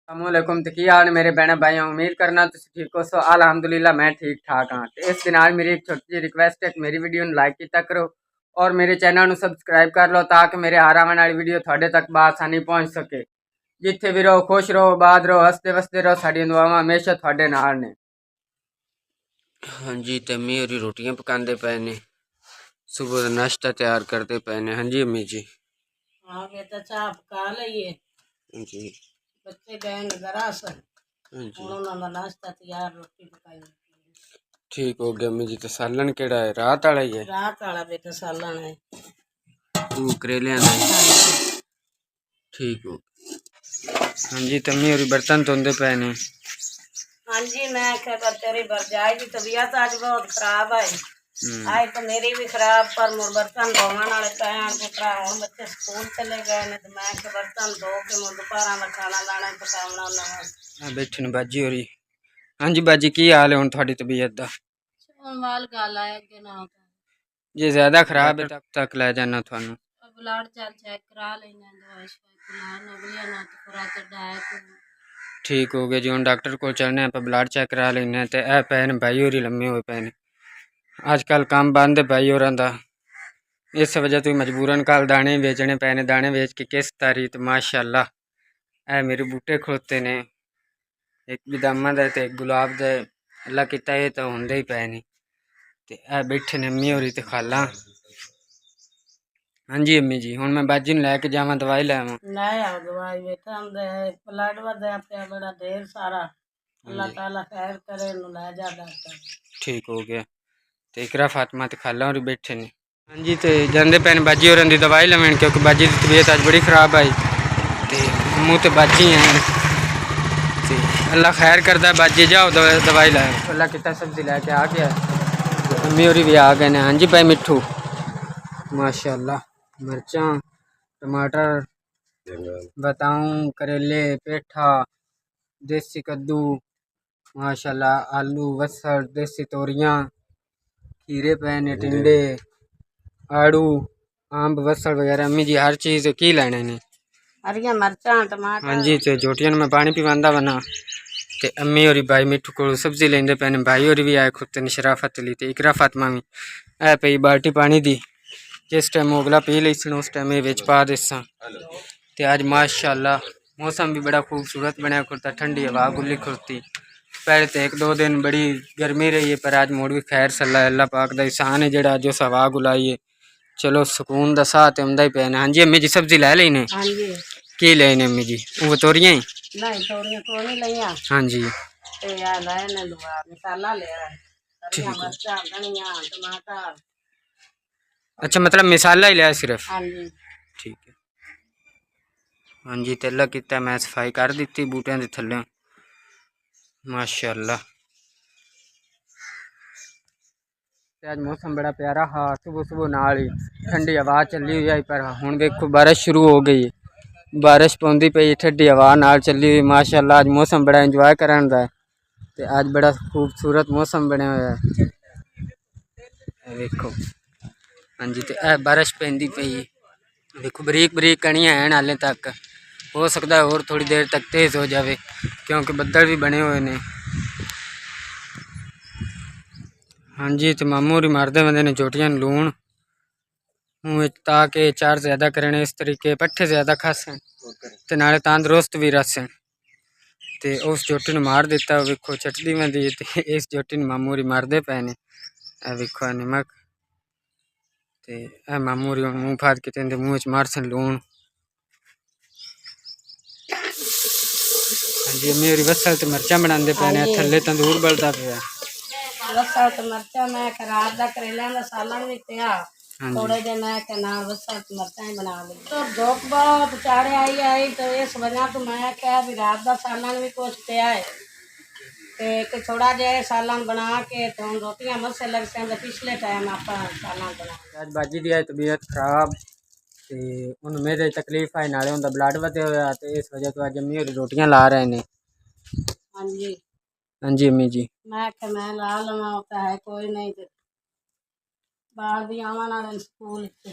अस्सलामुअलैकुम तो की हाल मेरे बहन भाई उम्मीद करना तुम ठीक हो। सो अल्हम्दुलिल्लाह मैं ठीक ठाक हाँ। तो इस दिन आज मेरी एक छोटी जी रिक्वेस्ट है कि मेरी वीडियो ਨੂੰ लाइक किया करो और मेरे चैनल ਨੂੰ सब्सक्राइब कर लो ताकि मेरे हर आने वाली वीडियो थोड़े तक बआसानी पहुँच सके। जिथे भी रहो खुश रहो आबाद रहो हसते वसते रहो। साड़ी दुआवां हमेशा थोड़े नाल ने। हाँ जी ते अम्मी होरी रोटियां पकाते पे ने, सुबह का नाश्ता तैयार करते पे ने। हाँ जी अम्मी जी। हाँ बेटा चाह पका लईए। हाँ जी। बच्चे गए ने गरास, हाँ जी हुण उन्हां दा नाश्ता तैयार, रोटी पकाई। ठीक हो गया अम्मी जी। तो सालन केड़ा है? रात वाला ही है? रात वाला बेटा सालन है। करेलियां दा है। ठीक हो। हाँ जी तो अम्मी होरी बर्तन धोंदे पे ने। हाँ जी मैं क्या कर तेरी भरजाई की तबीयत आज बहुत खराब है। आज तो मेरी भी खराब, पर मोर बर्तन धोने वाले पे पुत्रा हुण बच्चे स्कूल चले गए ने तो मैं के बर्तन धो के मोर दोपहर का खाना लाना पकावना उन्हां। बैठे ने बाजी होरी। हाँ जी बाजी की हाल है हुण थोड़ी तबीयत दा? वाल गल आए अगे ना जे ज्यादा खराब है तक ले जाना थानू। ब्लड चेक करा लेना, दवाई शवाई पिला नगलिया ना तो पूरा चढ़ाया। ठीक हो गया जी। हम डॉक्टर को चलने आप ब्लड चेक करा लेने। तो ए पैन भाई होरी लम्मे हुए पे ने। अजकल काम बंद है भाई होरां दा, इस वजह तो मजबूरन कल दाने बेचने पैने। दाने बेच के किस तारी तो माशाअल्लाह ए मेरे बूटे खड़ोते ने, एक बिदामा दा ते एक गुलाब दा। अल्लाह किता ये तो होंदे ही पे ने। ते ए बैठे ने अम्मी होरी ते खाला। हाँ जी अम्मी जी हुण मैं बाजी नूं लैके जावां दवाई लैवां? ले आओ दवाई बेटा, हम ब्लड वधया पे बड़ा ढेर सारा। अल्लाह ताला खैर करे, नु ले जा डॉक्टर। ठीक हो गया। तो इकरा फातिमा ते खाला होरी बैठे ने। हाँ जी तो जांदे पैन बाजी होरां दी दवाई लैण, क्योंकि बाजी की तबीयत अज बड़ी खराब आई। ते मुँह ते बाजी हैं। अल्लाह खैर करदा बाजी जाओ दवाई लाओ। अल्लाह किता सब्जी लैके आ गया। अम्मी होरी भी आ गए ने। हाँ जी भाई मिठू माशाअल्लाह मिर्चा टमाटर बताऊं करेले पेठा देसी कद्दू माशाअल्लाह आलू वसर देसी तोरियां खीरे पे ने टिंडे आड़ू आंब वसर वगैरह। अम्मी जी हर चीज़ की लेने ने। हरिया मिर्चा टमाटर। हाँ जी तो जोटियां में पानी पिवांदा बना। ते अम्मी होरी भाई मिठू को सब्जी लेंदे पे ने। भाई होरी भी आए खुद ने शराफत ली। ते इकरा फातिमा भी ऐ पई बाल्टी पानी दी। जिस टाइम मोगला पी ली सन उस टाइम बिच पा देसा। ते आज माशाअल्लाह मौसम भी बड़ा खूबसूरत बनया खुरता, ठंडी हवा गुल्ली खुरती। पहले तो एक दो दिन बड़ी गर्मी रही है, पर आज मुड़ भी खैर सल्ला अल्लाह पाक दा एहसान है जेड़ा जो हवा गुलाई है। चलो सुकून दा साह ते औंदा ही पे ने। हाँ जी अम्मी जी सब्जी लै लेने? हाँ जी की लेने अम्मी जी? वो तोरियां ही? नहीं तोरियां को नहीं लिया। हाँ जी ते यार लाए ने दुआ मसाला ले आए। हरिया ठीक है। मिर्चा धनिया टमाटर। अच्छा मतलब मिसाला ही लिया सिर्फ? हाँ जी ठीक है। हाँ जी ते अल्लाह किता मैं सफाई कर दी बूटियां दे थल्ले माशाअल्लाह। आज मौसम बड़ा प्यारा हाँ, सुबह सुबह नाल ही ठंडी हवा चली हुई है। पर हुण देखो बारिश शुरू हो गई है, बारिश पौंदी पई ठंडी हवा नाल चली हुई माशाअल्लाह। आज मौसम बड़ा इंजॉय करन दा है। ते आज बड़ा खूबसूरत मौसम बनया हुआ है देखो। हाँ जी तो यह बारिश पैंदी पई देखो, बरीक बरीक कणियां हैं हाले तक। हो सकता है और थोड़ी देर तक तेज़ हो जाए क्योंकि बदल भी बने हुए ने। हाँ जी तो मामू होरी मारते बंदे ने चोटियां लूण ताकि चार ज़्यादा करने, इस तरीके पट्ठे ज़्यादा खासन ते नाले तंदुरुस्त भी रसन। ते उस चोटी ने मार दिता वेखो चटदी बंदी। इस चोटी ने मामू होरी मारते पे ने। वेखो नमक ते मामू होरी मूँह फाड़ के तेंदे मूँह च मारसन लूण। हाँ जी अम्मी होरी वसल ते मिर्चा बनाते पे ने, थल्ले तंदूर बलदा पिया। वसल ते मिर्चा मैं रात दा करेलियां दा सालन भी पिया। हाँ थोड़े जी दिन मैं के नाल वसल ते मिर्चा ही बना ली। तो धुप बहुत चाड़े आई तो इस वजह तो मैं क्या भी रात दा सालन भी कुछ पिया है। ते थोड़ा जिहा सालन बना के तो रोटियां मसे लग से पिछले टाइम आप सालन बना। आज बाजी दी तबीयत खराब ते उन्हें मेरे तकलीफ आई नाले उनका ब्लड वधे होया ते इस वजह तो अज अम्मी होरी रोटियां ला रहे ने। हाँ जी हाँ जी अम्मी जी मैं ला लवा होता है कोई नहीं। बाहर भी आवन वाले स्कूल से।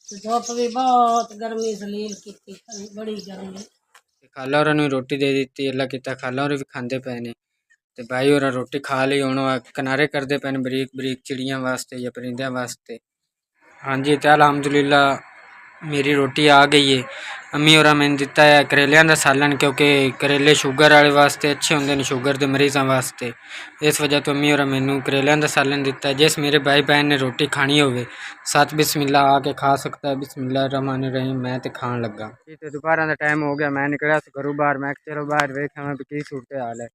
ਤੇ ਧੁੱਪ ਵੀ ਬਹੁਤ ਗਰਮੀ ਜ਼ਲੀਲ ਕੀਤੀ ਬੜੀ ਗਰਮੀ। ਤੇ ਖਾਲਾ ਹੋਰਾਂ ਨੂੰ ਰੋਟੀ ਦੇ ਦਿੱਤੀ। ਅੱਲਾ ਕੀਤਾ ਖਾਲਾ ਹੋਰਾਂ ਵੀ ਖਾਂਦੇ ਪਏ ਨੇ ਤੇ ਭਾਈ ਹੋਰਾਂ ਰੋਟੀ ਖਾ ਲਈ। ਹੁਣ ਉਹ ਕਿਨਾਰੇ ਕਰਦੇ ਪਏ ਨੇ ਬਰੀਕ ਬਰੀਕ ਚਿੜੀਆਂ ਵਾਸਤੇ ਜਾਂ ਪਰਿੰਦਿਆਂ ਵਾਸਤੇ। ਹਾਂਜੀ ਤੇ ਅਲਹਮਦੁਲਿਲਾ मेरी रोटी आ गई है। अम्मी और मैंने दिता है करेलियां का सालन, क्योंकि करेले शुगर वाले वास्ते अच्छे होंगे ने, शुगर के मरीज़ों वास्ते। इस वजह तो अम्मी और मैनू करेलियां का सालन दिता है। जिस मेरे भाई बहन ने रोटी खानी होवे साथ बिस्मिल्ला आके खा सकता है। बिस्मिल्लाह रहमान रहीम। मैं तो खान लगा। दोपहर का टाइम हो गया, मैं निकला घरों बाहर। मैं चलो बाहर वेख्या मैं की सूरत हाल है।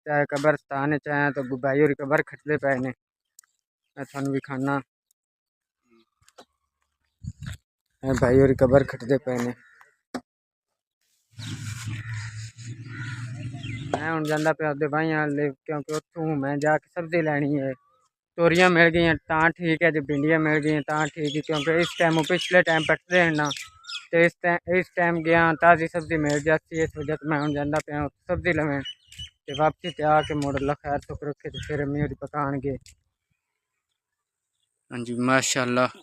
चाहे कब्रस्तान चाहे तो भाई और कबर खटते पे ने, मैं थानू भी खाना भाई और कबर खटते पे ने। मैं हूँ जाता पे अपने भाई ले, क्योंकि उतों मैं जाके सब्जी लैनी है। तोरियां मिल गई तां ठीक है, जो भिंडियां मिल गई तां ठीक है, क्योंकि इस टाइम वो पिछले टाइम पटते हैं ना, तो इस टाइम गया ताज़ी सब्जी मिल जाती है। इस वजह से मैं हूँ जाता पे सब्जी लवें तो वापसी ते आके मुड़ ला खैर सुख रखे तो फिर अम्मी होरी पकान गए। हाँ जी माशाअल्लाह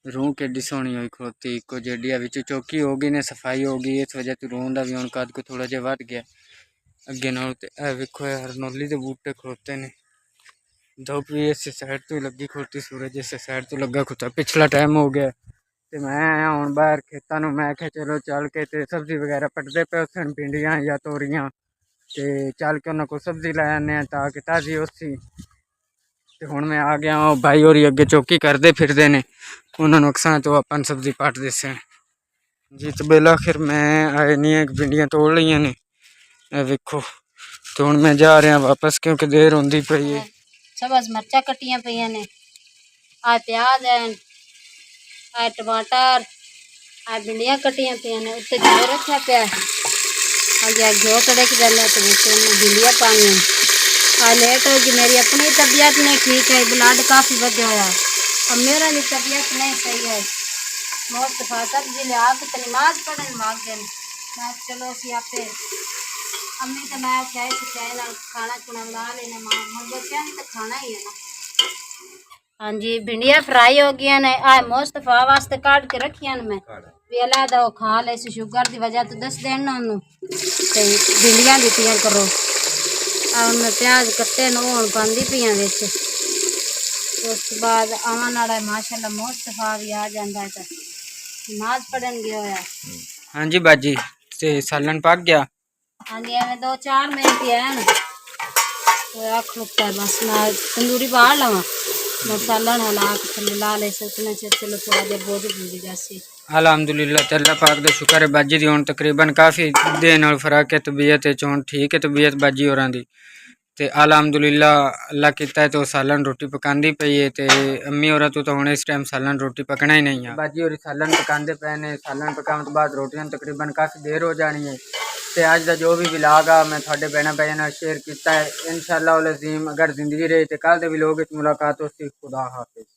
रूह केडी सोहनी हुई खलोती। इको जेडिया विच चौकी हो गई ने, सफाई हो गई। इस वजह तो रूह का भी हुण कद को थोड़ा जिहा वध गया अगे नाल। ते वेखो हरनौली के बूटे खलोते ने। धुप भी इस साइड तो लगी खलोती, सूरज इस साइड तो लगा खुता। पिछला टाइम हो गया तो मैं आया हूँ बाहर खेतों में। मैं क्या चलो चल के ते सब्जी वगैरह पटते पे उस भिंडियां या तोरियां, तो चल के उन्होंने को सब्जी लै आने ताकि ताज़ी उसी। तो हुण मैं आ गया हूँ, भाई और अगे चौकी करते फिरते ने, उन्होंने अक्सर तो अपन सब्जी पट दिसे जी। तो बेला आखिर मैं आए नहीं है, भिंडियां तोड़ लिया ने वेखो। तो हुण मैं जा रहा वापस, क्योंकि देर होंदी पई है। सबज मिर्चा कट्टियां पईयां ने, आ प्याज है, आ टमाटर, आ भिंडियां कट्टियां पईयां ने, उत्ते घ्यो रखा पिया। आ घ्यो कड़क जाना तो भिंडियां पानी। आ लेट होगी, मेरी अपनी तबीयत नहीं ठीक है, ब्लड काफ़ी बढ़ होया। अब मेरा भी तबीयत नहीं सही है। मुस्तफा सब्जी ले आके तो नमाज पढ़न मांग गए। मैं चलो सी आपे अम्मी तो मैं चाहे से चाहे ना खाना खुना बना लेने मां हम बच्चा नहीं तो खाना ही है ना। हाँ जी भिंडियाँ फ्राई हो गई ने। आ मुस्तफा वास्ते काट के रखिया मैं भी अलहदा वो खा ले, शुगर की वजह तो दस देना उन्होंने भिंडियाँ दित्तियां करो। उन्हें प्याज कट्टे न हूँ पाँदी पियाँ बिच। उस बाद आवन वाला माशाल्लाह मुस्तफा भी आ जाता है तो नमाज पढ़न गया होया। हाँ जी बाजी ते सालन पक गया। हाँ जी एवं 2-4 मिनट ही है आख लुकता है बस। मैं तंदूरी बाहर लवा मैं सालन हला के थले ला ले सकने से चलो थोड़ा देर बोझ भूली जासी। अल्हम्दुलिल्लाह अल्लाह पाक दा शुक्र है बाजी दी हुण तकरीबन काफ़ी दिन नाल फर्क है तबीयत हुण ठीक है तबीयत बाजी होरां दी। ते अल्हम्दुलिल्लाह अल्लाह कीता है तो सालन रोटी पकांदी पई है। ते अम्मी होरां तो हुण इस टाइम सालन रोटी पकना ही नहीं है। बाजी होरी सालन पकांदे पे ने। सालन पकाने तो बाद रोटियां तकरीबन काफ़ी देर हो जानी है। तो अज का जो भी व्लॉग आ मैं थोड़े भैन भाइयों नाल शेयर किया है। इंशाअल्लाह अज़ीम अगर जिंदगी रही तो कल के व्लॉग मुलाकात हो सी। खुदा हाफिज़।